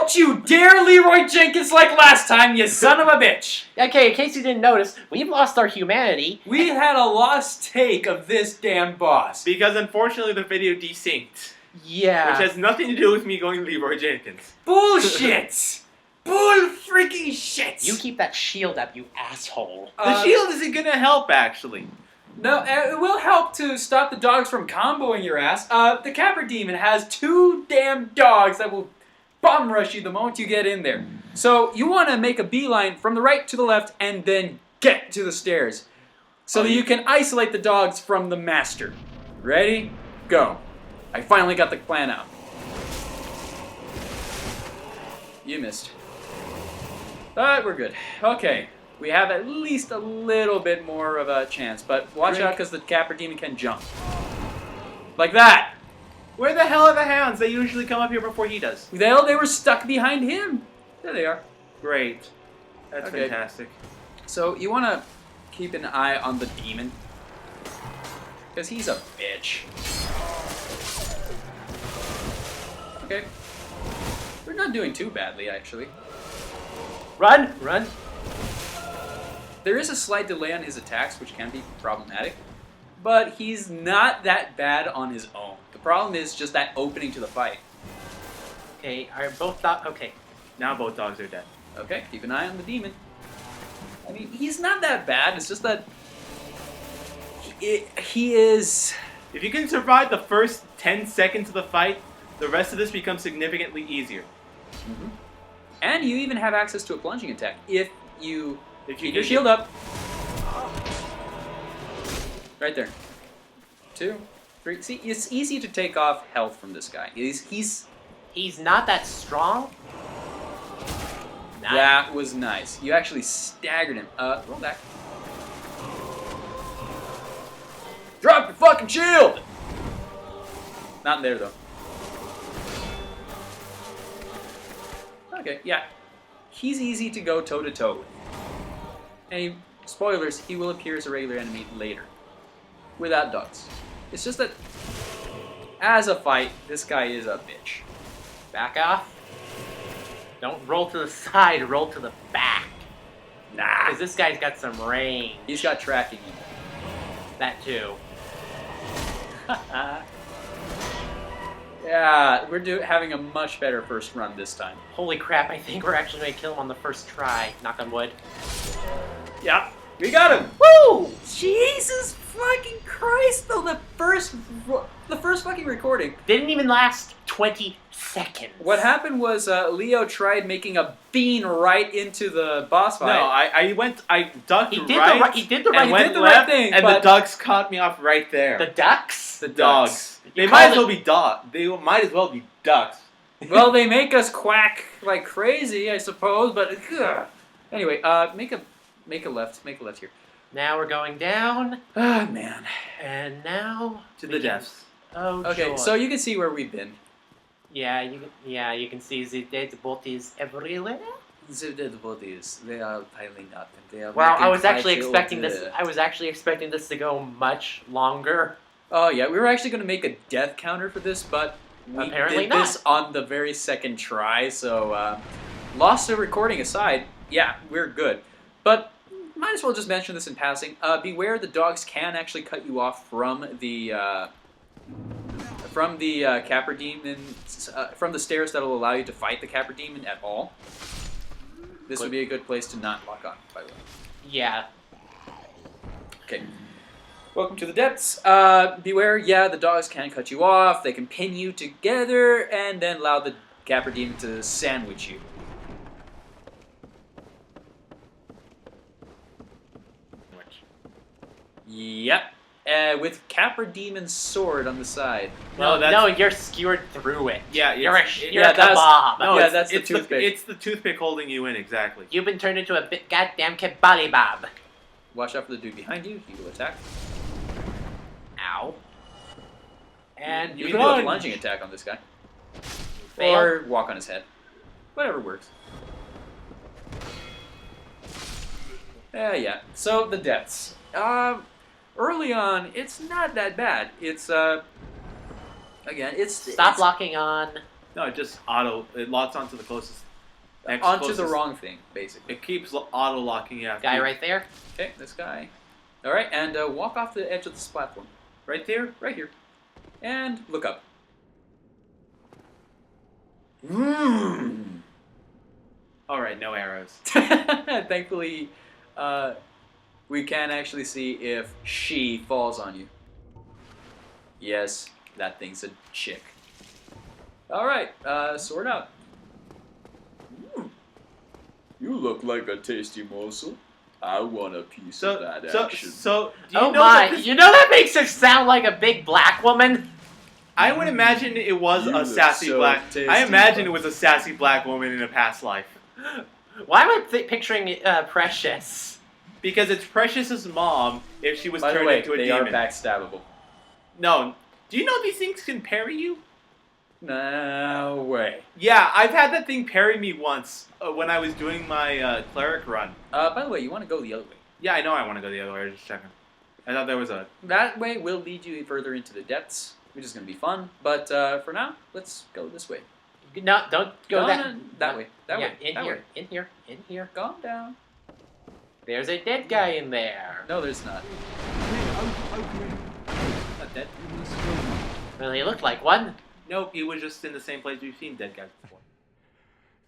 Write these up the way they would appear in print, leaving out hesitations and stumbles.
Don't you dare Leroy Jenkins like last time, you son of a bitch! Okay, in case you didn't notice, we've lost our humanity. We had a lost take of this damn boss. Because unfortunately the video desynced. Yeah. Which has nothing to do with me going Leroy Jenkins. Bullshit! Bull freaking shit! You keep that shield up, you asshole. The shield isn't gonna help, actually. No, it will help to stop the dogs from comboing your ass. The Capra Demon has 2 damn dogs that will bomb rush you the moment you get in there. So you want to make a beeline from the right to the left and then get to the stairs. So that you can isolate the dogs from the master. Ready? Go. I finally got the plan out. You missed. But we're good. Okay. We have at least a little bit more of a chance, but watch out because the Capra Demon can jump. Like that! Where the hell are the hounds? They usually come up here before he does. They were stuck behind him. There they are. Great. That's fantastic. So you want to keep an eye on the demon. Because he's a bitch. Okay. We're not doing too badly, actually. Run! Run! There is a slight delay on his attacks, which can be problematic. But he's not that bad on his own. The problem is just that opening to the fight. Okay, are both dogs... Okay. Now both dogs are dead. Okay, keep an eye on the demon. I mean, he's not that bad. It's just that he is... If you can survive the first 10 seconds of the fight, the rest of this becomes significantly easier. Mm-hmm. And you even have access to a plunging attack if you keep your do. shield up. Right there. 2, 3. See, it's easy to take off health from this guy. He's not that strong. Nice. That was nice. You actually staggered him. Roll back. Drop your fucking shield! Not there, though. Okay, yeah. He's easy to go toe-to-toe with. And spoilers, he will appear as a regular enemy later. Without dogs. It's just that, as a fight, this guy is a bitch. Back off. Don't roll to the side, roll to the back. Nah. Because this guy's got some range. He's got tracking in That too. Yeah, we're having a much better first run this time. Holy crap, I think we're actually going to kill him on the first try. Knock on wood. Yep, we got him! Woo! Jesus fucking Christ, though, the first fucking recording. Didn't even last 20 seconds. What happened was Leo tried making a bean right into the boss fight. No, I ducked He did right. He did the right, and went the left, right thing, and but the ducks caught me off right there. The ducks? The dogs. They You might called as well be dogs. They might as well be ducks. Well, they make us quack like crazy, I suppose, but anyway, make a left here. Now we're going down. Ah, man. And now... To the depths. Oh, Okay, joy. so you can see where we've been. Yeah, you can see the dead bodies everywhere. The dead bodies, they are piling up. And they are Well, making I was quite actually the expecting old, this. I was actually expecting this to go much longer. Oh yeah, we were actually going to make a death counter for this, but we Apparently did not. this on the very second try, so loss of recording aside, yeah, we're good. But might as well just mention this in passing. Beware, the dogs can actually cut you off from the Capra Demon, from the stairs that will allow you to fight the Capra Demon at all. This would be a good place to not lock on, by the way. Yeah. Okay. Welcome to the depths. Beware, yeah, the dogs can cut you off, they can pin you together, and then allow the Capra Demon to sandwich you. Yep. With Capra Demon's sword on the side. No, you're skewered through it. Yeah, You're a yeah, that's- kebab. No, yeah, that's the it's toothpick. It's the toothpick holding you in, exactly. You've been turned into a goddamn kebab. Watch out for the dude behind you, he will attack. Ow. And You can do a plunging attack on this guy. Fail. Or walk on his head. Whatever works. Yeah. So, the depths. Early on, it's not that bad. It's, again, it's... Stop locking on. No, it just auto. It locks onto the closest. Onto the wrong thing, basically. It keeps auto locking you. Guy right there. Okay, this guy. All right, and walk off the edge of this platform. Right there. Right here. And look up. All right, no arrows. Thankfully, we can actually see if she falls on you. Yes, that thing's a chick. All right, sword out. You look like a tasty morsel. I want a piece of that action. So, do you Oh know my! that You know that makes her sound like a big black woman. I would imagine it was You a look sassy so black. tasty, I imagine bud. it was a sassy black woman in a past life. Why am I picturing Precious? Because it's Precious's mom if she was By the turned way, into a they demon. are backstabbable. No. Do you know these things can parry you? No way. Yeah, I've had that thing parry me once when I was doing my cleric run. By the way, you want to go the other way. Yeah, I know I want to go the other way. I was just checking. I thought there was a... That way will lead you further into the depths, which is going to be fun. But for now, let's go this way. No, don't go that way. That way. In that here. way. In here. In here. Calm down. There's a dead guy in there. No, there's not. Not dead? Well, he looked like one. Nope, he was just in the same place we've seen dead guys before.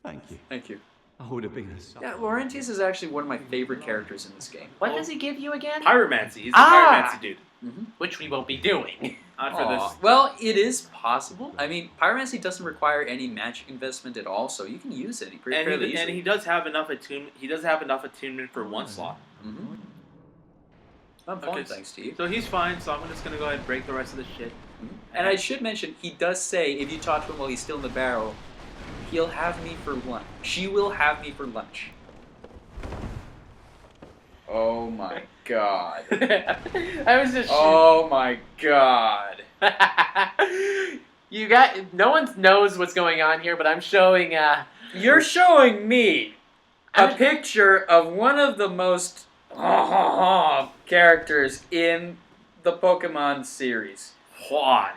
Thank you. Thank you. I would have been a Yeah, Laurentius is actually one of my favorite characters in this game. What does he give you again? Pyromancy. He's the Ah! pyromancy dude. Mm-hmm. Which we won't be doing. Not for this. Well, it is possible. I mean, pyromancy doesn't require any magic investment at all, so you can use it fairly And easily. he does have enough attunement. He does have enough attunement for one slot. Mm-hmm. I'm fine, Okay, thanks to you. So he's fine. So I'm just gonna go ahead and break the rest of the shit. And I should mention, he does say if you talk to him while he's still in the barrel, he'll have me for lunch. She will have me for lunch. Oh my god. I was just. Oh my god. You got. No one knows what's going on here, but I'm showing. You're showing me a I'm- picture of one of the most characters in the Pokemon series. Juan.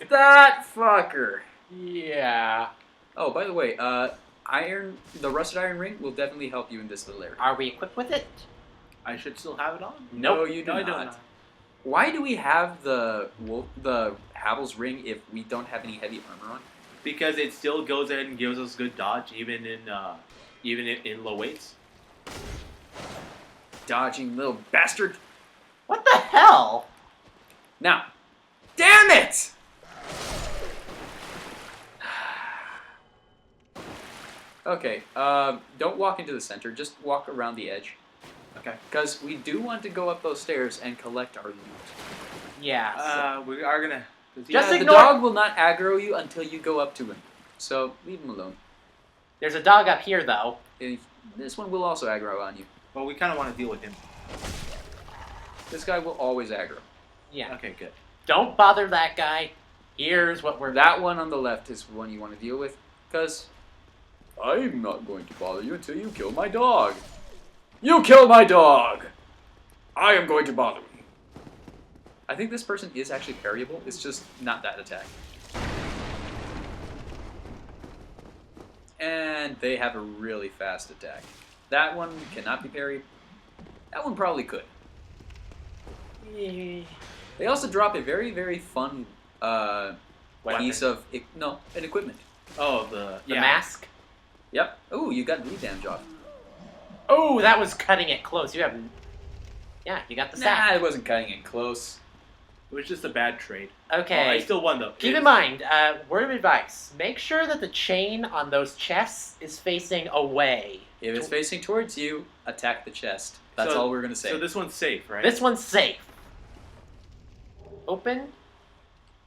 That fucker. Yeah. Oh, by the way, the rusted iron ring will definitely help you in this little area. Are we equipped with it? I should still have it on. No, you do I not. don't. Why do we have the Havel's ring if we don't have any heavy armor on? Because it still goes ahead and gives us good dodge, even in low weights. Dodging little bastard. What the hell? Now, damn it! Okay, don't walk into the center. Just walk around the edge. Okay. Because we do want to go up those stairs and collect our loot. Yeah. We are gonna. Just the ignore- dog will not aggro you until you go up to him. So leave him alone. There's a dog up here, though. This one will also aggro on you. Well, we kind of want to deal with him. This guy will always aggro. Yeah. Okay, good. Don't bother that guy. Here's what we're. That one on the left is the one you want to deal with. Because I'm not going to bother you until you kill my dog. You kill my dog! I am going to bother you. I think this person is actually parryable. It's just not that attack. And they have a really fast attack. That one cannot be parried. That one probably could. They also drop a very, very fun piece of an equipment. Oh, the mask. Yep. Oh, you got bleed damage off. Oh, that was cutting it close. You have. Yeah, you got the Nah, sack. it wasn't cutting it close. It was just a bad trade. Okay. Oh, I still won though. Keep in mind, word of advice: make sure that the chain on those chests is facing away. If it's facing towards you, attack the chest. That's So- all we're gonna say. So this one's safe, right? This one's safe. Open.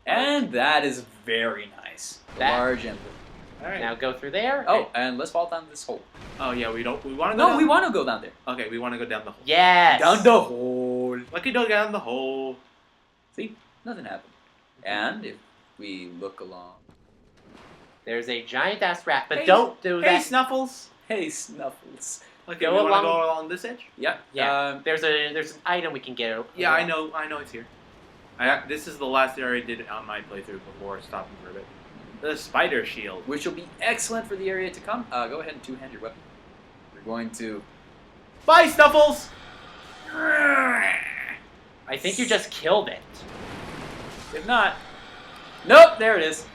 And that is very nice. That- Large emblem. All right. Now go through there. Oh, and let's fall down this hole. Oh yeah, we don't. We want to go. No, down? we want to go down there. Okay, we want to go down the hole. Yes. Down the hole. Lucky go down the hole. See, nothing happened. And if we look along, There's a giant ass rat, but Hey, don't do Hey, that. Snuffles. hey Snuffles. Okay, Go we want along- to go along this edge. Yeah. Yeah. There's an item we can get. Yeah, I know it's here. This is the last area I did on my playthrough before stopping for a bit. The spider shield. which will be excellent for the area to come. Go ahead and two-hand your weapon. We're going to... Bye, Snuffles! I think you just killed it. If not... Nope, there it is.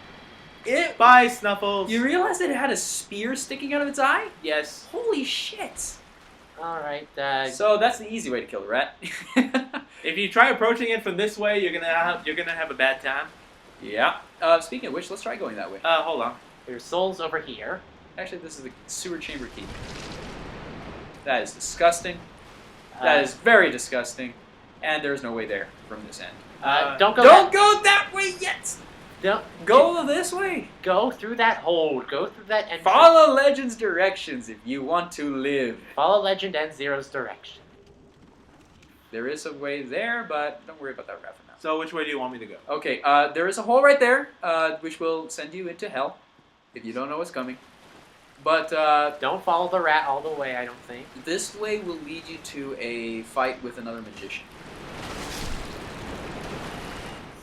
Bye, Snuffles! You realize that it had a spear sticking out of its eye? Yes. Holy shit! Alright, So that's the easy way to kill the rat. If you try approaching it from this way, you're gonna have a bad time. Yeah. Speaking of which, let's try going that way. Hold on. your soul's over here. Actually, this is the sewer chamber key. That is disgusting. That is very disgusting. And there's no way there from this end. Don't go Don't go that way yet! Don't Go this way! go through that hole. Go through that entrance. Follow Legend's directions if you want to live. Follow Legend and Zero's direction. There is a way there, but don't worry about that right for now. So which way do you want me to go? Okay, there is a hole right there, which will send you into hell if you don't know what's coming. But Don't follow the rat all the way, I don't think. this way will lead you to a fight with another magician.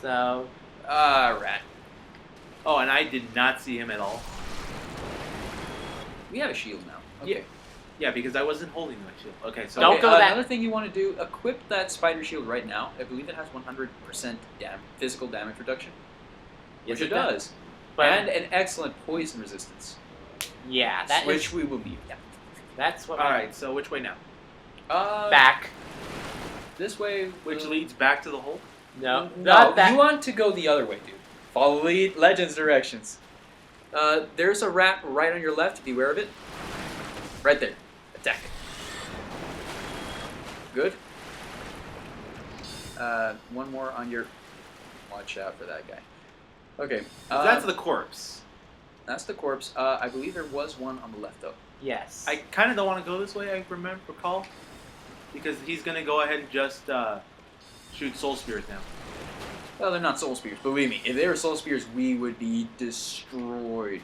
So, Rat. Oh, and I did not see him at all. We have a shield now. Okay. Yeah, because I wasn't holding my shield. Okay, so Don't go that- Another thing you want to do, equip that spider shield right now. I believe it has 100% physical damage reduction. Yes, Which it it does. does. But And an excellent poison resistance. yeah, that which is, we will need. Yeah. that's what. all right. So which way now? Back. This way. Which will- leads back to the hole? No, No, not that. you want to go the other way, dude. Follow Legend's directions. There's a rat right on your left. Beware of it. Right there. Attack it. Good. One more on your... Watch out for that guy. Okay. That's the corpse. That's the corpse. I believe there was one on the left, though. Yes. I kind of don't want to go this way. I recall, because he's gonna go ahead and just shoot soul spears now. Well, they're not soul spears. Believe me, if they were soul spears, we would be destroyed.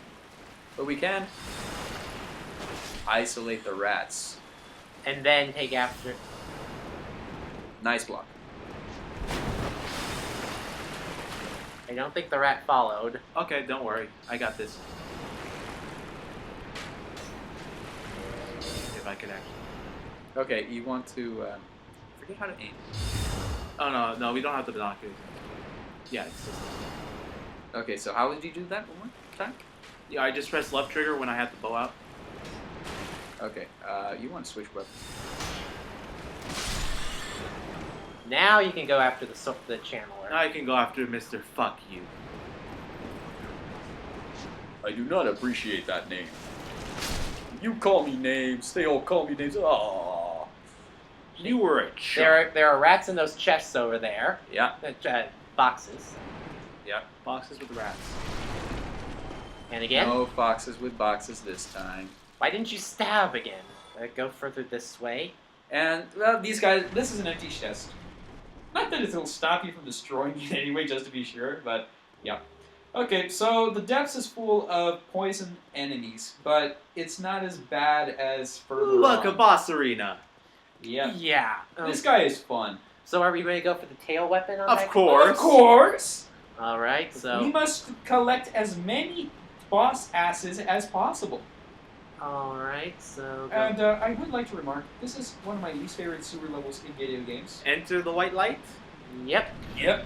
But we can isolate the rats. And then take after. Nice block. I don't think the rat followed. Okay, don't worry. I got this. If I could actually. Okay, you want to forget how to aim. Oh no, we don't have the binoculars. Yeah, it's just. Okay, so how would you do that one more time? Yeah, I just pressed left trigger when I had the bow out. Okay, you want to switch weapons. Now you can go after the channeler. Now I can go after Mr. Fuck You. I do not appreciate that name. You call me names. They all call me names. Aww. You were a chump. There are rats in those chests over there. Yeah. Boxes. Yeah. Boxes with rats. And again. No foxes with boxes this time. Why didn't you stab again? Go further this way. And, well, these guys, this is an empty chest. Not that it'll stop you from destroying it anyway, just to be sure, but yeah. Okay, so the depths is full of poison enemies, but it's not as bad as further Look, a on. boss arena. Yeah. Yeah. This guy is fun. So are we going to go for the tail weapon on Of that? course. Of course! Alright, We so... must collect as many boss asses as possible. Alright, so... And I would like to remark, this is one of my least favorite sewer levels in video games. Enter the white light. Yep. Yep.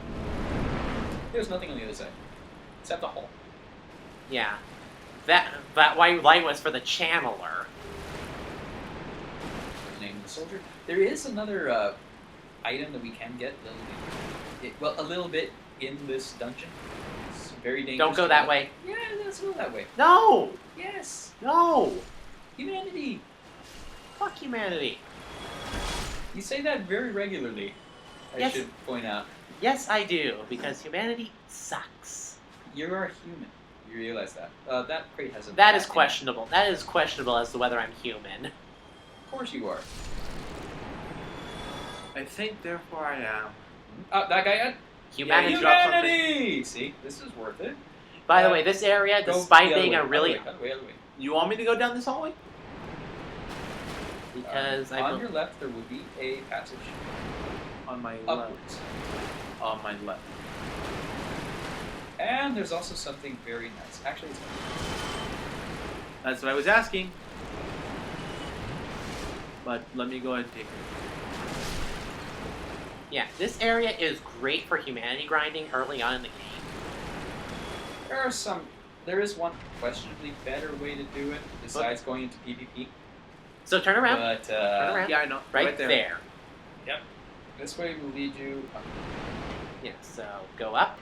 There's nothing on the other side. Except the hole. Yeah. That white light was for the channeler. Name of the soldier. There is another item that we can get. A little bit in this dungeon. It's very dangerous. Don't go that way. Yeah, let's go that way. No! Yes. No! Humanity. Fuck humanity. You say that very regularly. I Yes. should point out. Yes, I do, because humanity sucks. You are human. You realize that. That crate has a. That is back in it. questionable. That is questionable as to whether I'm human. Of course you are. I think, therefore, I am. That guy. Humanity. Humanity. See, this is worth it. By the way, this area, Go despite the other being way, a really... other way. You want me to go down this hallway? Because on your left there will be a passage On my left. upwards, On my left. And there's also something very nice. Actually, it's That's what I was asking. But let me go ahead and take it. Yeah, this area is great for humanity grinding early on in the game. there is one questionably better way to do it besides going into PvP. So turn around. But Turn around. Yeah, I know. right there. Yep. This way will lead you up. Yeah, so go up.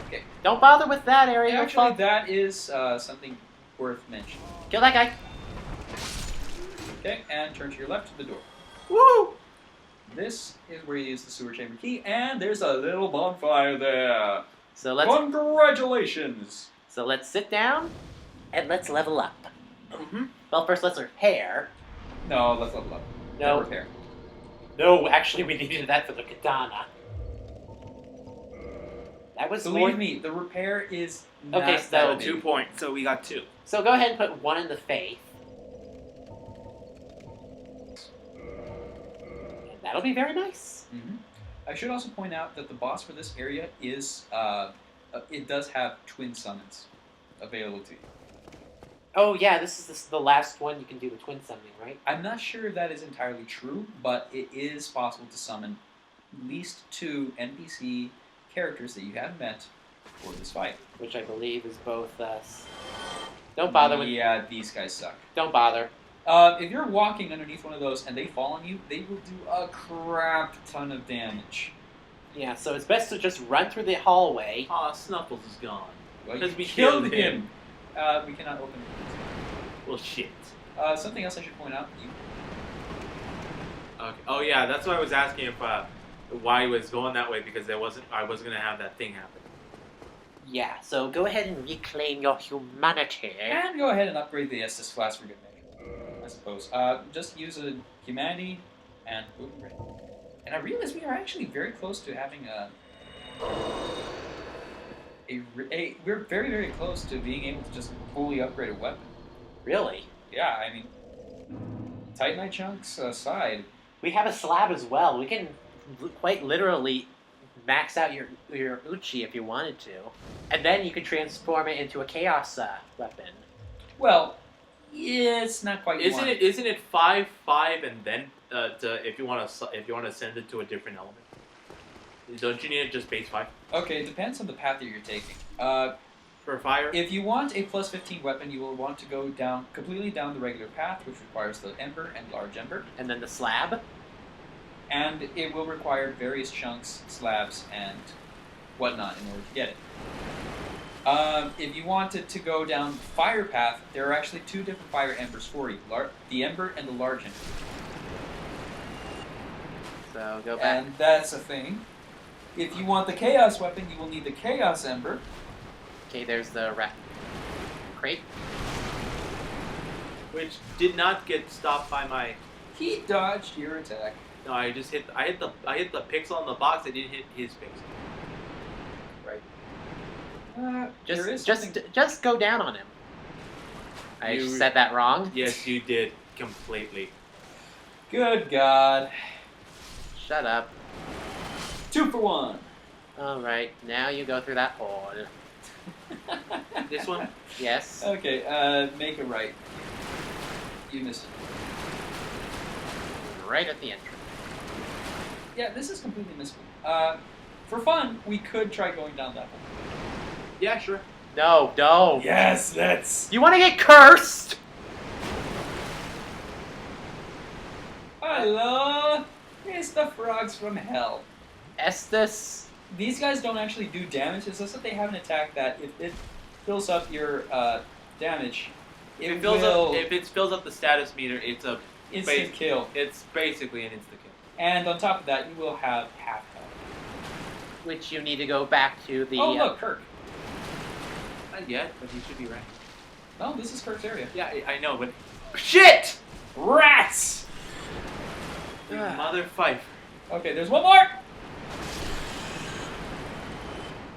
Okay. Don't bother with that area. Actually, that is something worth mentioning. Kill that guy. Okay, and turn to your left to the door. Woo! This is where you use the sewer chamber key, and there's a little bonfire there. So let's Congratulations! sit down and let's level up. Mm-hmm. Well, first let's repair. No, let's level up. No. Repair. No, actually we needed that for the katana. That was more. Believe me, the repair is not Okay, so that big. 2 points, so we got 2. So go ahead and put one in the faith. And that'll be very nice. Mhm. I should also point out that the boss for this area is, it does have twin summons available to you. Oh yeah, this is the last one you can do the twin summoning, right? I'm not sure that is entirely true, but it is possible to summon at least 2 NPC characters that you haven't met for this fight. Which I believe is both us. Don't bother with. Yeah, these guys suck. Don't bother. If you're walking underneath one of those and they fall on you, they will do a crap ton of damage. Yeah, so it's best to just run through the hallway. Aw, Snuffles is gone. Well, Because you we killed killed him. him. We cannot open it. Well, shit. Something else I should point out. Okay. Oh yeah, that's why I was asking if why it was going that way, because I wasn't gonna have that thing happen. Yeah, so go ahead and reclaim your humanity. And go ahead and upgrade the Estus Flask for good measure, I suppose. Just use a humanity and boom, ready. And I realize we are actually very close to having we're very, very close to being able to just fully upgrade a weapon. Really? Yeah, I mean, Titanite chunks aside. We have a slab as well. We can quite literally max out your Uchi if you wanted to. And then you can transform it into a chaos weapon. Well, yeah, it's not quite. Isn't it 5/5 and then if you want to send it to a different element? Don't you need just base 5 Okay, it depends on the path that you're taking. for fire? If you want a plus 15 weapon, you will want to go completely down the regular path, which requires the Ember and Large Ember. And then the slab. And it will require various chunks, slabs, and whatnot in order to get it. If you wanted to go down the fire path, there are actually 2 different fire embers for you. The Ember and the Large Ember. So go back. And that's a thing. If you want the Chaos weapon, you will need the Chaos Ember. Okay, there's the rat crate. Which did not get stopped by my. He dodged your attack. No, I hit the pixel on the box. I didn't hit his pixel. Right. There is Just go down on him. I You- said that wrong. Yes, you did completely. Good God. Shut up. 2 for 1. Alright, now you go through that hole. This one? Yes. Okay, make it right. You missed it. Right at the entrance. Yeah, this is completely missable. For fun, we could try going down that hole. Yeah, sure. No, don't. Yes, let's. You want to get cursed? Hello, it's the frogs from hell. Estes. These guys don't actually do damage. It's just that they have an attack that if it fills up your damage, If it it fills will up, if it fills up the status meter, it's a instant kill. It's basically an instant kill. And on top of that, you will have half health. Which you need to go back to the... Oh look, Kirk. Not yet, but he should be right. No, this is Kirk's area. Yeah, I know, but shit! Rats! You mother fife. Okay, there's one more!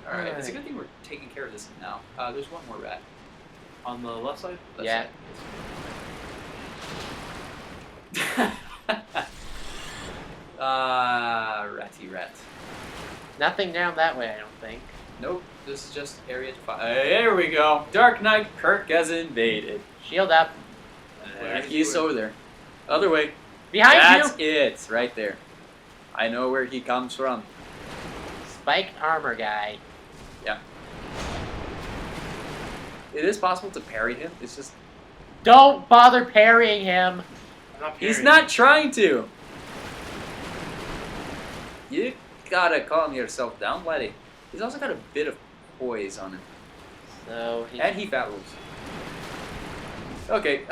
Alright, it's a Alright. good thing we're taking care of this now. There's one more rat. On the left side? Yeah. Ratty rat. Nothing down that way, I don't think. Nope, this is just area 5. There we go. Dark Knight Kirk has invaded. Shield up. He's over there. Other way. Behind That's you! it, right there. I know where he comes from. Spiked armor guy. Yeah. It is possible to parry him. It's just Don't bother parrying him. he's not trying to. You gotta calm yourself down, laddie. He's also got a bit of poise on him. So And he fat rolls. Okay,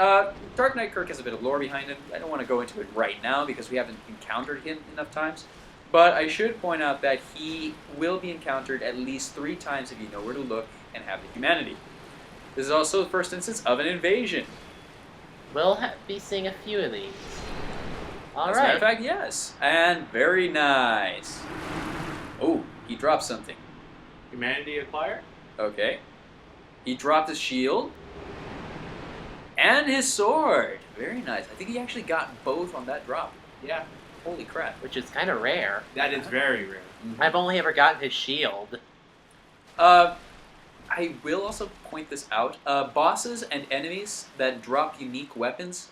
Dark Knight Kirk has a bit of lore behind him. I don't want to go into it right now because we haven't encountered him enough times. But I should point out that he will be encountered at least 3 times if you know where to look and have the humanity. This is also the first instance of an invasion. we'll be seeing a few of these. All As a matter right. of fact, yes. And very nice. Oh, he dropped something. Humanity acquired? Okay. He dropped his shield. And his sword. Very nice. I think he actually got both on that drop. Yeah. Holy crap. Which is kind of rare. That is very rare. I've only ever gotten his shield. I will also point this out. Bosses and enemies that drop unique weapons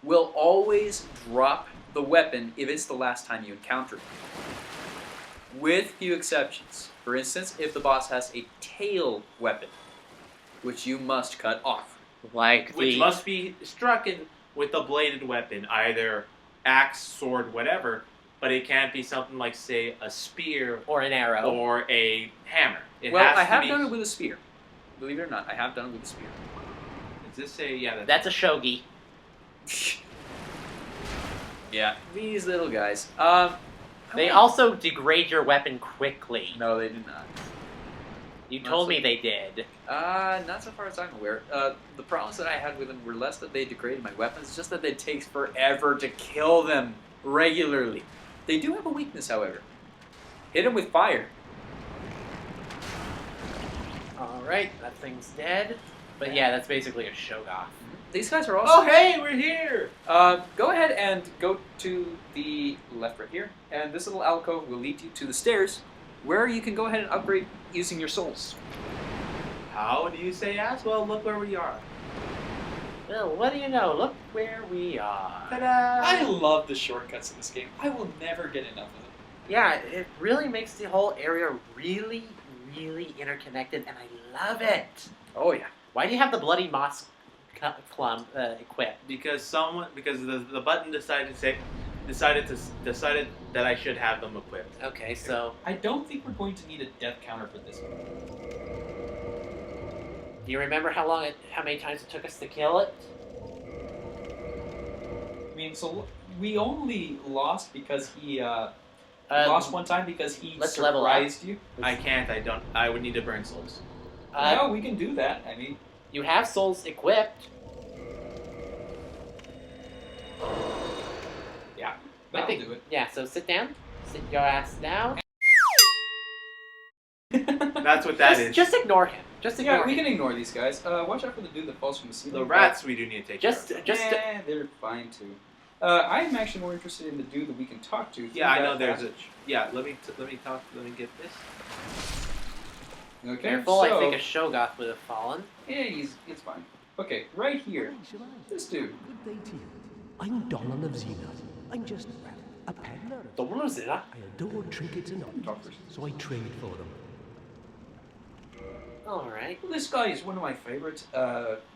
will always drop the weapon if it's the last time you encounter it. With few exceptions. For instance, if the boss has a tail weapon, which you must cut off. Like Which the... must be struck in with a bladed weapon, either axe, sword, whatever, but it can't be something like, say, a spear Or an arrow. or a hammer. It Well, has I to have be, done it with a spear. Believe it or not, I have done it with a spear. Is this a, yeah, That's a shogi. Yeah, these little guys. They also degrade your weapon quickly. No, they do not. You Not told so- me they did. Not so far as I'm aware. The problems that I had with them were less that they degraded my weapons, just that it takes forever to kill them regularly. They do have a weakness, however. Hit them with fire. Alright, that thing's dead. But yeah, that's basically a Shogoth. These guys are also... Oh, hey, we're here! Go ahead and go to the left right here, and this little alcove will lead you to the stairs, where you can go ahead and upgrade using your souls. How do you say yes? Well, look where we are. Well, what do you know? Look where we are. Ta-da! I love the shortcuts in this game. I will never get enough of them. Yeah, it really makes the whole area really, really interconnected, and I love it. Oh yeah. Why do you have the bloody moss clump equipped? Because the button decided that I should have them equipped. Okay, so I don't think we're going to need a death counter for this one. do you remember how many times it took us to kill it? I mean, so we only lost because he lost one time because he let's level up. surprised you. I can't. I don't. I would need to burn souls. No, we can do that. I mean, You have souls equipped. yeah, I that'll think- do it. Yeah, so sit down. Sit your ass down. That's what that is. Just ignore him. Just ignore Yeah, him. we can ignore these guys. Watch out for the dude that falls from the ceiling. The rats we do need to take Just, care of. just. Yeah, they're fine too. I'm actually more interested in the dude that we can talk to. Yeah, I through know. that There's a. passage. Yeah, let me talk. Let me get this. Okay, Careful, so I think a Shogoth would have fallen. yeah, it's fine. Okay, right here, this dude. Good day to you. I'm Donald of Xena. I'm just, well, a peddler. Don't lose it, huh? I adore trinkets and objects, so I trade for them. Alright. Well, this guy is one of my favorite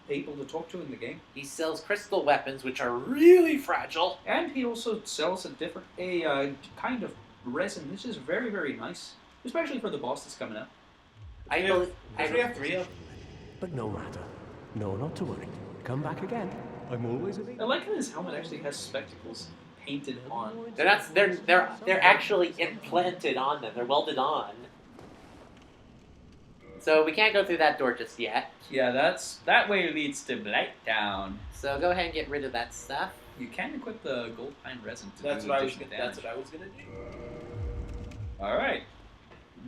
people to talk to in the game, He sells crystal weapons, which are really fragile. and he also sells a kind of resin. This is very, very nice, especially for the boss that's coming up. I believe. Because we have 3 of them. But no matter. No, not to worry. Come back again. I'm always I available. like how his helmet actually has spectacles painted on. They're not. They're actually implanted on them. They're welded on. So we can't go through that door just yet. Yeah, that way leads to Blighttown. So go ahead and get rid of that stuff. You can equip the gold pine resin to That's do what I was. additional That's damage. what I was gonna do. All right,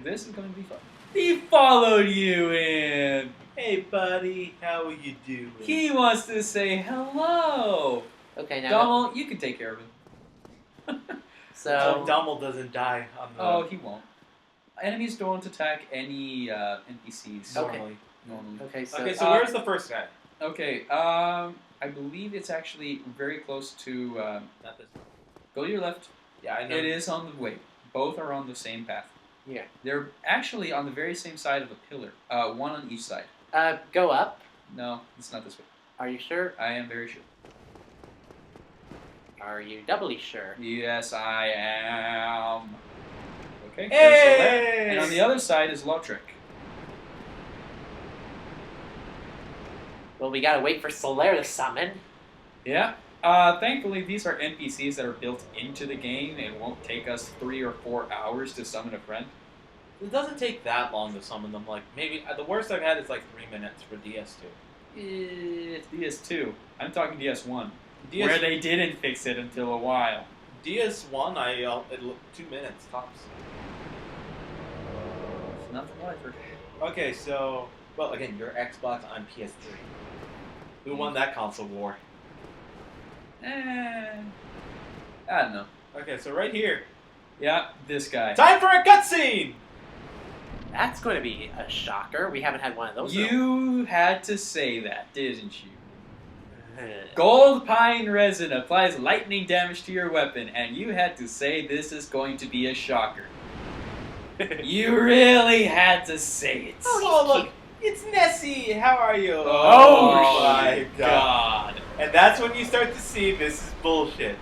this is going to be fun. He followed you in. Hey, buddy, how are you doing? He wants to say hello. Okay, now. Donald, you can take care of him. So Dummel doesn't die on the. Oh, he won't. Enemies don't attack any NPCs Okay. normally. Okay, so, Okay, so where's the first guy? Okay, I believe it's actually very close to. Not this. Go to your left. Yeah, I know. It is on the way. Both are on the same path. yeah. They're actually on the very same side of a pillar. One on each side. Go up. No, it's not this way. Are you sure? I am very sure. Are you doubly sure? Yes, I am. Okay. Hey! There's Solaire. And on the other side is Lautrec. Well, we gotta wait for Solaire to summon. Yeah. Thankfully, these are NPCs that are built into the game and won't take us 3 or 4 hours to summon a friend. It doesn't take that long to summon them. Like maybe the worst I've had is like 3 minutes for DS2. It's DS2. I'm talking DS1. DS Where they didn't fix it until a while. DS1, it 2 minutes tops. Nothing like her. Okay, so well again, your Xbox on PS3. Who won that console war? I don't know. Okay, so right here, Yeah, this guy. time for a cutscene. That's going to be a shocker. We haven't had one of those. You had to say that, didn't you? in Gold pine resin applies lightning damage to your weapon, and you had to say this is going to be a shocker. You really had to say it. Oh, look, it's Nessie. How are you? Oh, my God. And that's when you start to see this is bullshit.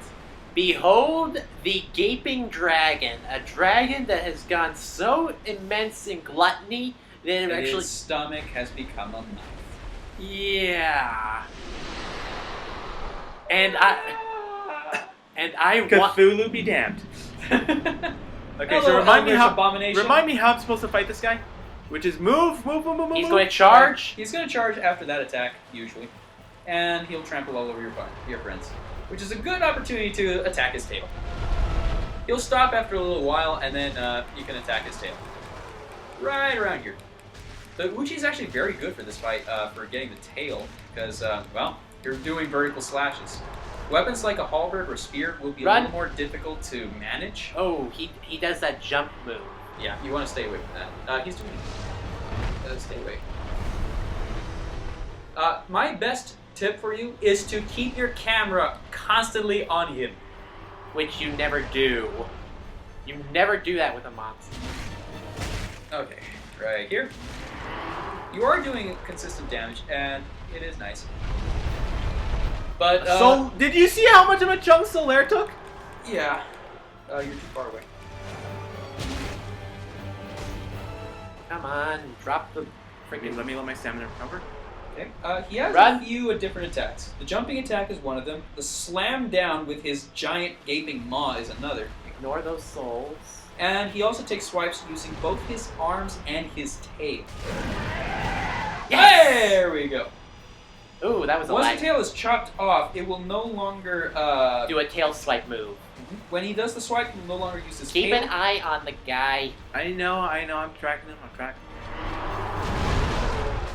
Behold the gaping dragon, a dragon that has gone so immense in gluttony that it And actually. his stomach has become a mouth. Yeah. And I want. Cthulhu be damned. Okay, so Hello, remind me Elvish how abomination. I'm supposed to fight this guy, which is move. He's going to charge. He's going to charge after that attack, usually. And he'll trample all over your friends. Which is a good opportunity to attack his tail. He'll stop after a little while, and then you can attack his tail. Right around here. The Uchi is actually very good for this fight, for getting the tail, because, well, you're doing vertical slashes. Weapons like a halberd or spear will be a Run. little more difficult to manage. Oh, he does that jump move. Yeah, you want to stay away from that. He's doing it. Stay away. My best tip for you is to keep your camera constantly on him. Which you never do. You never do that with a monster. Okay, right here. You are doing consistent damage, and it is nice. But, So, did you see how much of a chunk Solaire took? yeah. You're too far away. Come on, drop the Let freaking. me let my stamina recover. Okay. He has Run. a few different attacks. The jumping attack is one of them. The slam down with his giant gaping maw is another. Ignore those souls. And he also takes swipes using both his arms and his tail. Yes! There we go. Ooh, that was a Once lag. the tail is chopped off, it will no longer. Do a tail swipe move. When he does the swipe, he will no longer use his Keep tail. an eye on the guy. I know, I'm tracking him,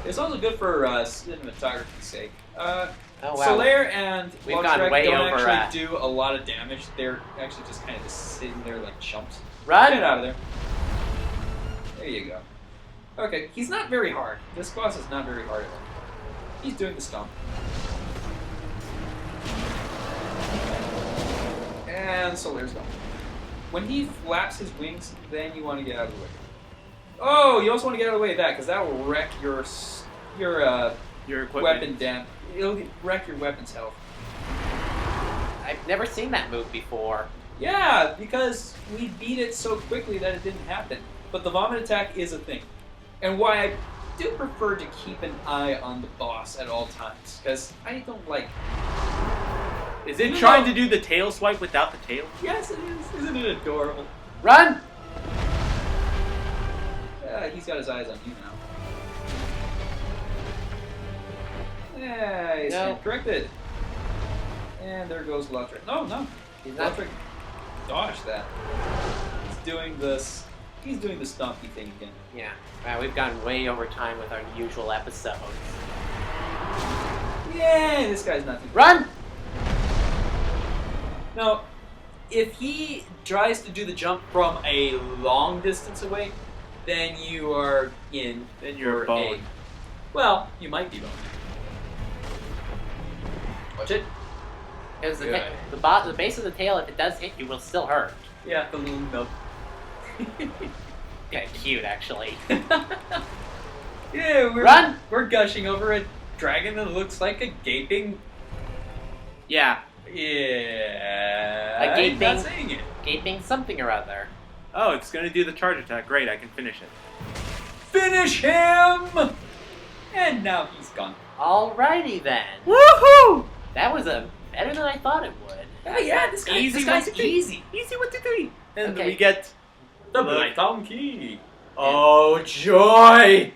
It's also good for cinematography's sake. Oh wow. Solaire and We've gone Lautrec way don't over, actually do a lot of damage. They're actually just kind of just sitting there like chumps. Get Run! out of there. There you go. Okay, he's not very hard. This boss is not very hard at all. He's doing the stomp. And Solaire's gone. When he flaps his wings, then you want to get out of the way. Oh, you also want to get out of the way of that, because that will wreck your Your equipment. weapon down. It'll wreck your weapon's health. I've never seen that move before. Yeah, because we beat it so quickly that it didn't happen. But the vomit attack is a thing. And why I do prefer to keep an eye on the boss at all times, because I don't like... Is it No. trying to do the tail swipe without the tail? Yes, it is. Isn't it adorable? Run! Yeah, he's got his eyes on you now. Yeah, he's No. corrected. And there goes Lautrec. No. He's not. Lautrec dodged that. He's doing this. He's doing the stompy thing again. Yeah. Wow, we've gone way over time with our usual episodes. Yeah, this guy's not too bad. Run! Now, if he tries to do the jump from a long distance away, then you are in. Then you're for a- boned. Well, you might be boned. Watch it. Because Good. the base of the tail, if it does hit you, will still hurt. Yeah, the little milk. Kinda cute, actually. Yeah, Run! We're gushing over a dragon that looks like a gaping. Yeah. Yeah. A I'm not gaping- saying it. Gaping something or other. Oh, it's gonna do the charge attack. Great, I can finish it. Finish him! And now he's gone. Alrighty then. Woohoo! That was better than I thought it would. Oh yeah, this guy's 1, 2, 3. easy. Easy 1, 2, 3. And Okay. we get The Look. Blightom Key. Oh joy!